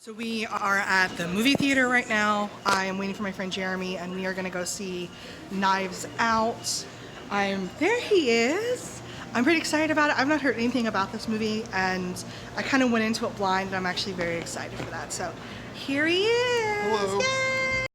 So we are at the movie theater right now. I am waiting for my friend Jeremy and we are gonna go see Knives Out. There he is. I'm pretty excited about it. I've not heard anything about this movie and I kind of went into it blind and I'm actually very excited for that. So here he is. Hello. Yay!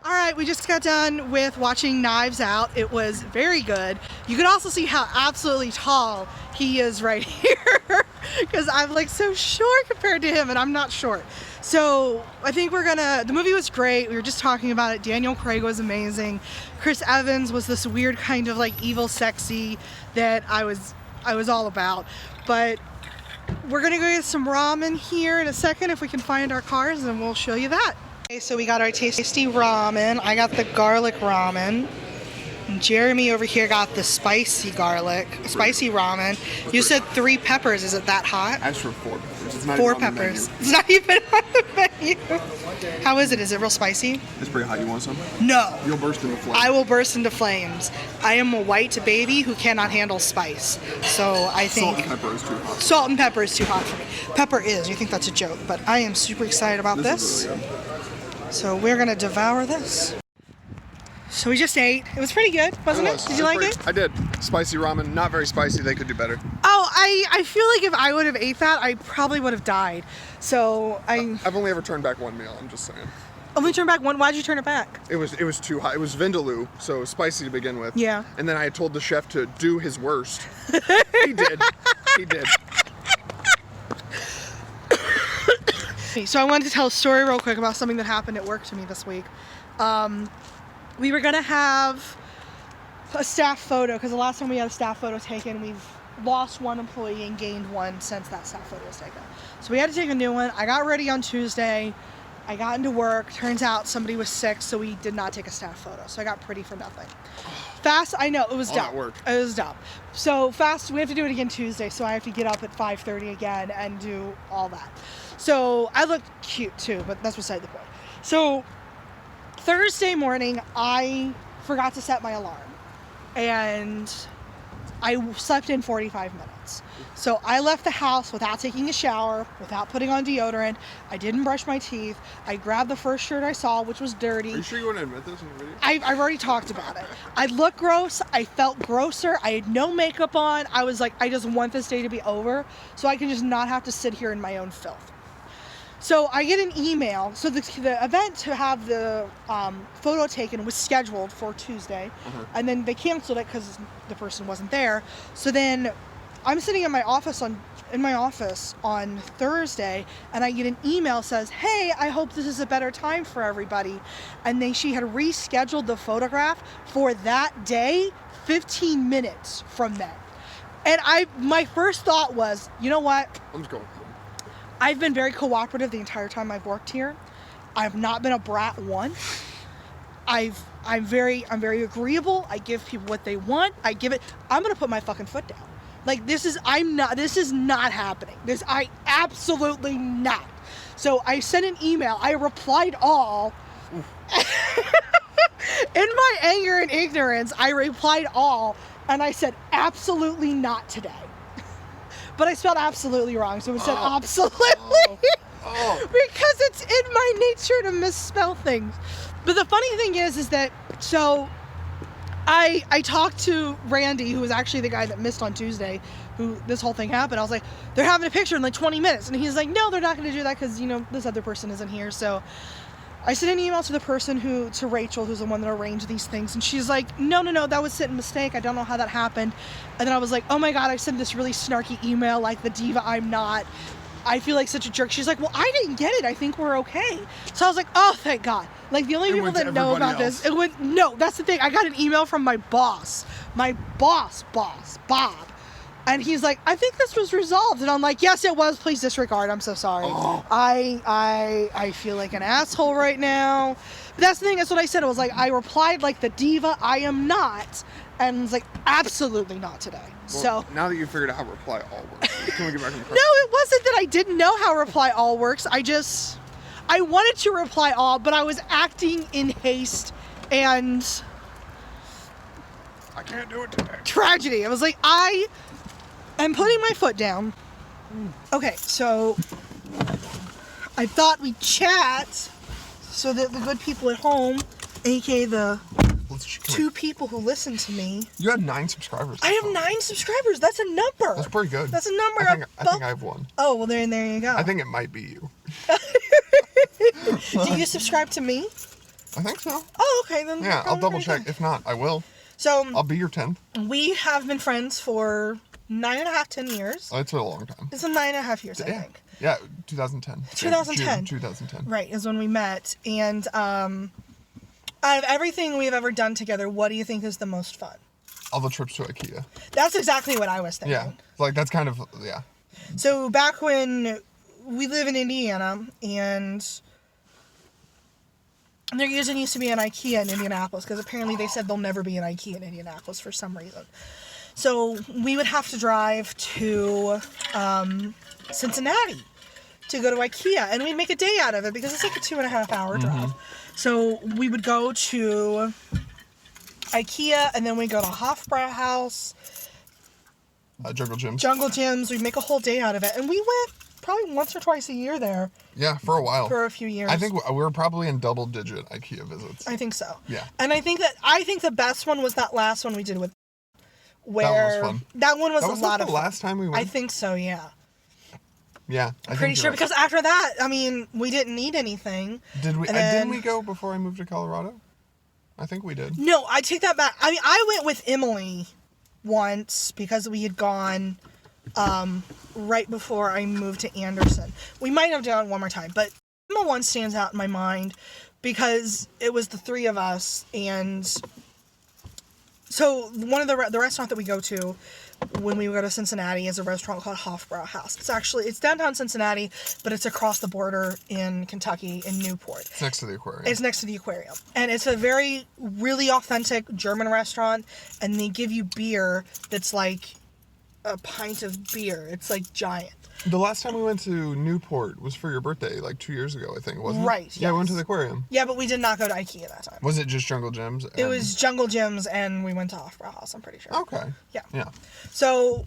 All right, we just got done with watching Knives Out. It was very good. You can also see how absolutely tall he is right here because I'm like so short compared to him and I'm not short. So I think the movie was great. We were just talking about it. Daniel Craig was amazing. Chris Evans was this weird kind of like evil sexy that I was all about. But we're gonna go get some ramen here in a second if we can find our cars and we'll show you that. Okay, so we got our tasty ramen. I got the garlic ramen. And Jeremy over here got the spicy ramen. You said 3 peppers. Is it that hot? I asked for 4 peppers. It's not 4 even on peppers. the menu. It's not even on the menu. How is it? Is it real spicy? It's pretty hot. You want some? No. You'll burst into flames. I will burst into flames. I am a white baby who cannot handle spice. So I think Salt and pepper is too hot. Salt and pepper is too hot for me. Pepper is. You think that's a joke, but I am super excited about this. Is really good. So we're gonna devour this. So we just ate. It was pretty good, wasn't it? Did you like it? I did. Spicy ramen, not very spicy. They could do better. Oh, I feel like if I would have ate that, I probably would have died. So I've only ever turned back one meal. I'm just saying. Only turned back one. Why'd you turn it back? It was too hot. It was vindaloo, so spicy to begin with. Yeah. And then I had told the chef to do his worst. He did. He did. So I wanted to tell a story real quick about something that happened at work to me this week. We were gonna have a staff photo because the last time we had a staff photo taken, we've lost one employee and gained one since that staff photo was taken. So we had to take a new one. I got ready on Tuesday. I got into work. Turns out somebody was sick, so we did not take a staff photo. So I got pretty for nothing. Fast, I know, it was dumb. It was dumb. So fast, we have to do it again Tuesday, so I have to get up at 5:30 again and do all that. So I look cute too, but that's beside the point. So Thursday morning, I forgot to set my alarm and I slept in 45 minutes. So I left the house without taking a shower, without putting on deodorant. I didn't brush my teeth. I grabbed the first shirt I saw, which was dirty. Are you sure you want to admit this in the video? I've already talked about it. I looked gross. I felt grosser. I had no makeup on. I was like, I just want this day to be over so I can just not have to sit here in my own filth. So I get an email. So the event to have the photo taken was scheduled for Tuesday, and then they canceled it because the person wasn't there. So then I'm sitting in my office on Thursday, and I get an email says, "Hey, I hope this is a better time for everybody." And she had rescheduled the photograph for that day, 15 minutes from then. And my first thought was, you know what? I'm just going home. I've been very cooperative the entire time I've worked here. I've not been a brat once. I'm very agreeable. I give people what they want. I'm gonna put my fucking foot down. Like this is not happening. I absolutely not. So I sent an email. I replied all. In my anger and ignorance, I replied all and I said absolutely not today. But I spelled absolutely wrong, so it said absolutely. Because it's in my nature to misspell things. But the funny thing is that, so I talked to Randy, who was actually the guy that missed on Tuesday, who this whole thing happened. I was like, they're having a picture in like 20 minutes. And he's like, no, they're not going to do that because, this other person isn't here. So I sent an email to the person to Rachel, who's the one that arranged these things. And she's like, no, that was a mistake. I don't know how that happened. And then I was like, oh my God, I sent this really snarky email like the diva I'm not. I feel like such a jerk. She's like, well, I didn't get it. I think we're okay. So I was like, oh, thank God. Like the only people that know about this, no, that's the thing. I got an email from my boss, Bob. And he's like, I think this was resolved. And I'm like, yes, it was. Please disregard. I'm so sorry. Oh. I feel like an asshole right now. But that's the thing. That's what I said. It was like, I replied like the diva I am not. And it's like, absolutely not today. Well, so now that you figured out how reply all works, can we get back in the car? No, it wasn't that I didn't know how reply all works. I wanted to reply all, but I was acting in haste and I can't do it today. Tragedy. I was like, I'm putting my foot down. Okay, so I thought we'd chat so that the good people at home, aka the 2 people who listen to me. You had 9 subscribers. I have 9 subscribers. That's a number. That's pretty good. That's a number. I think I have 1. Oh, well, there you go. I think it might be you. Do you subscribe to me? I think so. Oh, okay. Then yeah, I'll double check. If not, I will. So I'll be your 10th. We have been friends for 9.5, 10 years. Oh, it's a long time. It's 9.5 years, I think. Yeah, 2010. 2010. June 2010. Right, is when we met. And out of everything we've ever done together, what do you think is the most fun? All the trips to IKEA. That's exactly what I was thinking. Yeah, like that's kind of, yeah. So back when we live in Indiana, and there used to be an IKEA in Indianapolis, because apparently they said there'll never be an IKEA in Indianapolis for some reason. So we would have to drive to Cincinnati to go to IKEA, and we'd make a day out of it because it's like a 2.5 hour drive. So we would go to IKEA, and then we'd go to Hofbrauhaus, Jungle Gyms. Jungle Gyms. We'd make a whole day out of it, and we went probably once or twice a year there. Yeah, for a while. For a few years. I think we were probably in double-digit IKEA visits. I think so. Yeah. And I think the best one was that last one we did with. Where that one was fun. That one was a lot of fun. Last time we went? I think so, yeah. Yeah, I'm pretty sure, because after that, I mean, we didn't need anything. Did we? Didn't we go before I moved to Colorado? I think we did. No, I take that back. I mean, I went with Emily once because we had gone right before I moved to Anderson. We might have done it one more time, but Emma one stands out in my mind because it was the 3 of us, and so one of the restaurant that we go to when we go to Cincinnati is a restaurant called Hofbrauhaus. It's downtown Cincinnati, but it's across the border in Kentucky, in Newport. It's next to the aquarium. It's next to the aquarium. And it's a really authentic German restaurant, and they give you beer that's like a pint of beer. It's like giant. The last time we went to Newport was for your birthday, like 2 years ago, I think, wasn't it? Right, Yeah, yes. we went to the aquarium. Yeah, but we did not go to IKEA that time. Was it just Jungle Gyms? It was Jungle Gyms, and we went to Hofbrauhaus, I'm pretty sure. Okay. Yeah. Yeah. So...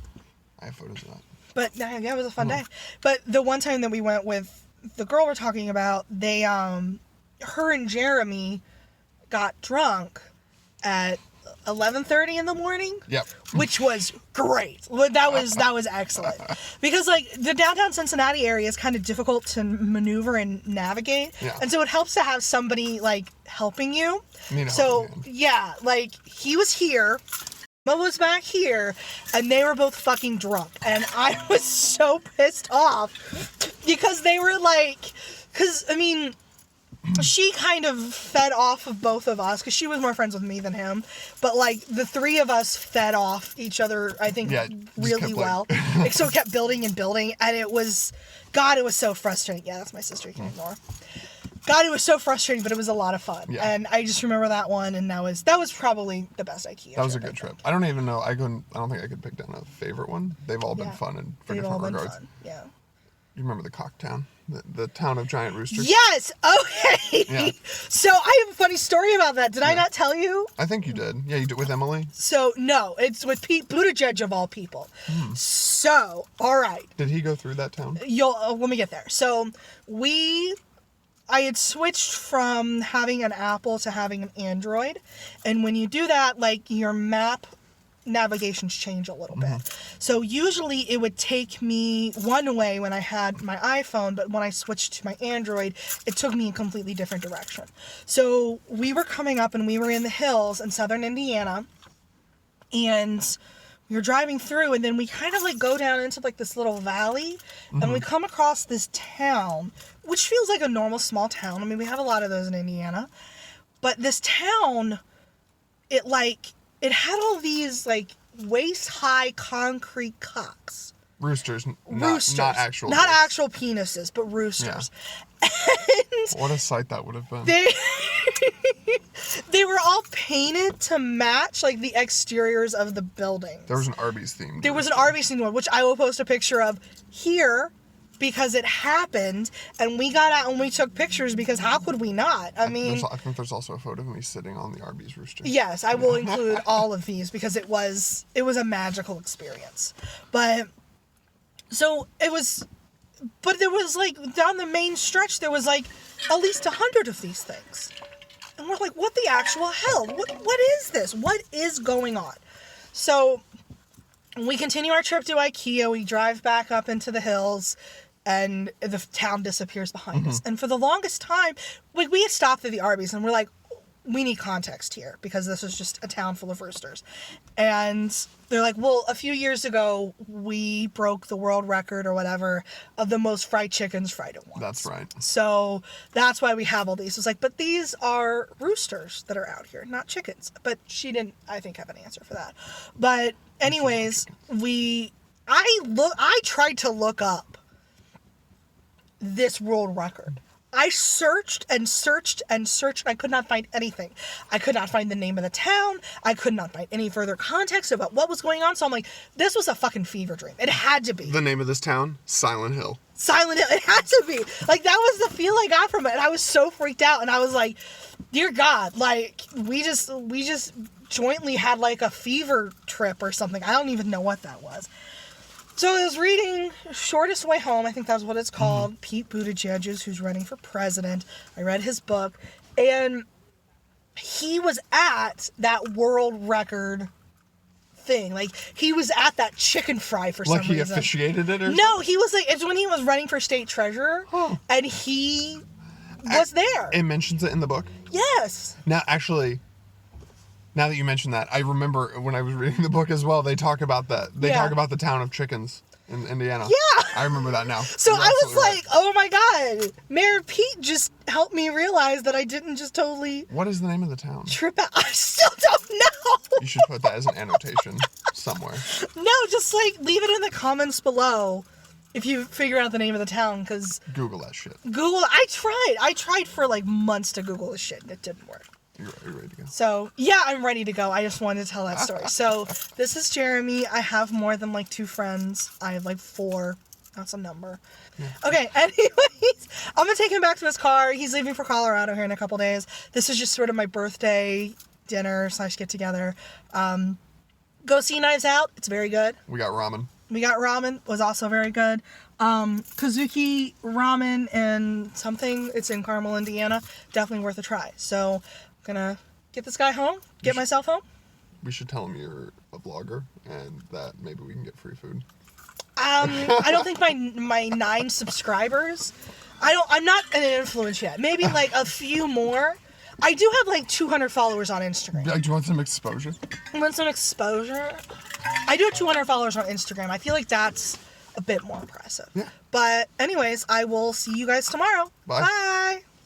I have photos of that. But, yeah, it was a fun day. But the one time that we went with the girl we're talking about, they, her and Jeremy got drunk at 11:30 in the morning. Yep. Which was great. That was excellent. Because, like, the downtown Cincinnati area is kind of difficult to maneuver and navigate. Yeah. And so it helps to have somebody, like, helping you. So, yeah, like, he was here, Emma was back here, and they were both fucking drunk. And I was so pissed off because they were, like... Because, I mean... She kind of fed off of both of us because she was more friends with me than him. But, like, the 3 of us fed off each other, I think, really well. So it kept building and building. And it was, God, it was so frustrating. Yeah, that's my sister you can ignore. God, it was so frustrating, but it was a lot of fun. Yeah. And I just remember that one, and that was probably the best IKEA. That was a good trip. I don't even know. I don't think I could pick down a favorite one. They've all been fun and for different regards. Fun. Yeah. You remember the Cocktown? The town of giant roosters? Yes! Okay! Yeah. So I have a funny story about that. Did I not tell you? I think you did. Yeah, you did with Emily? So, no. It's with Pete Buttigieg of all people. So, alright. Did he go through that town? Let me get there. So, I had switched from having an Apple to having an Android. And when you do that, like, your map navigations change a little bit. So usually it would take me one way when I had my iPhone, but when I switched to my Android, it took me a completely different direction. So we were coming up and we were in the hills in southern Indiana, and we were driving through, and then we kind of like go down into like this little valley, and we come across this town, which feels like a normal small town. I mean, we have a lot of those in Indiana, but this town, it had all these, like, waist-high concrete cocks. Roosters. Roosters. Not actual. Not actual penises, but roosters. Yeah. And what a sight that would have been. They were all painted to match, like, the exteriors of the buildings. There was an Arby's theme. There was an Arby's theme one, which I will post a picture of here, because it happened, and we got out and we took pictures, because how could we not? I mean... I think there's also a photo of me sitting on the Arby's rooster. Yes, I will include all of these, because it was a magical experience. But, so, it was But there was like, down the main stretch, there was like at least 100 of these things. And we're like, what the actual hell? What is this? What is going on? So we continue our trip to IKEA. We drive back up into the hills, and the town disappears behind us. And for the longest time, like, we had stopped at the Arby's, and we're like, we need context here, because this is just a town full of roosters. And they're like, well, a few years ago, we broke the world record or whatever of the most fried chickens fried at once. That's right. So that's why we have all these. It's like, but these are roosters that are out here, not chickens. But she didn't, I think, have an answer for that. But anyways, I tried to look up this world record. I searched and searched and searched, and I could not find anything. I could not find the name of the town. I could not find any further context about what was going on. So I'm like, this was a fucking fever dream. It had to be. The name of this town? Silent Hill. Silent Hill. It had to be. Like, that was the feel I got from it. And I was so freaked out. And I was like, dear God, like, we just jointly had like a fever trip or something. I don't even know what that was. So I was reading Shortest Way Home, I think that's what it's called, Pete Buttigieg's, who's running for president. I read his book, and he was at that world record thing. Like, he was at that chicken fry for some reason. Like, he officiated it or something? No, he was like, it's when he was running for state treasurer, and he was there. It mentions it in the book? Yes. Now, actually, now that you mention that, I remember when I was reading the book as well, they talk about that. They talk about the town of chickens in Indiana. Yeah. I remember that now. So You're I was like, right. oh my God, Mayor Pete just helped me realize that I didn't just totally What is the name of the town? trip out. I still don't know. You should put that as an annotation somewhere. No, just like leave it in the comments below if you figure out the name of the town, because Google that shit. I tried for like months to Google this shit and it didn't work. You're ready to go. So, yeah, I'm ready to go. I just wanted to tell that story. So, this is Jeremy. I have more than like 2 friends. I have like 4. That's a number. Yeah. Okay, anyways, I'm going to take him back to his car. He's leaving for Colorado here in a couple days. This is just sort of my birthday dinner / get together. Go see Knives Out. It's very good. We got ramen. Was also very good. Kazuki Ramen and something. It's in Carmel, Indiana. Definitely worth a try. So, gonna get this guy home, get myself home. We should tell him you're a vlogger and that maybe we can get free food. I don't think my 9 subscribers, I'm not an influencer yet. Maybe like a few more. I do have like 200 followers on Instagram. Do you want some exposure? I want some exposure. I do have 200 followers on Instagram. I feel like that's a bit more impressive. Yeah. But anyways, I will see you guys tomorrow. Bye. Bye.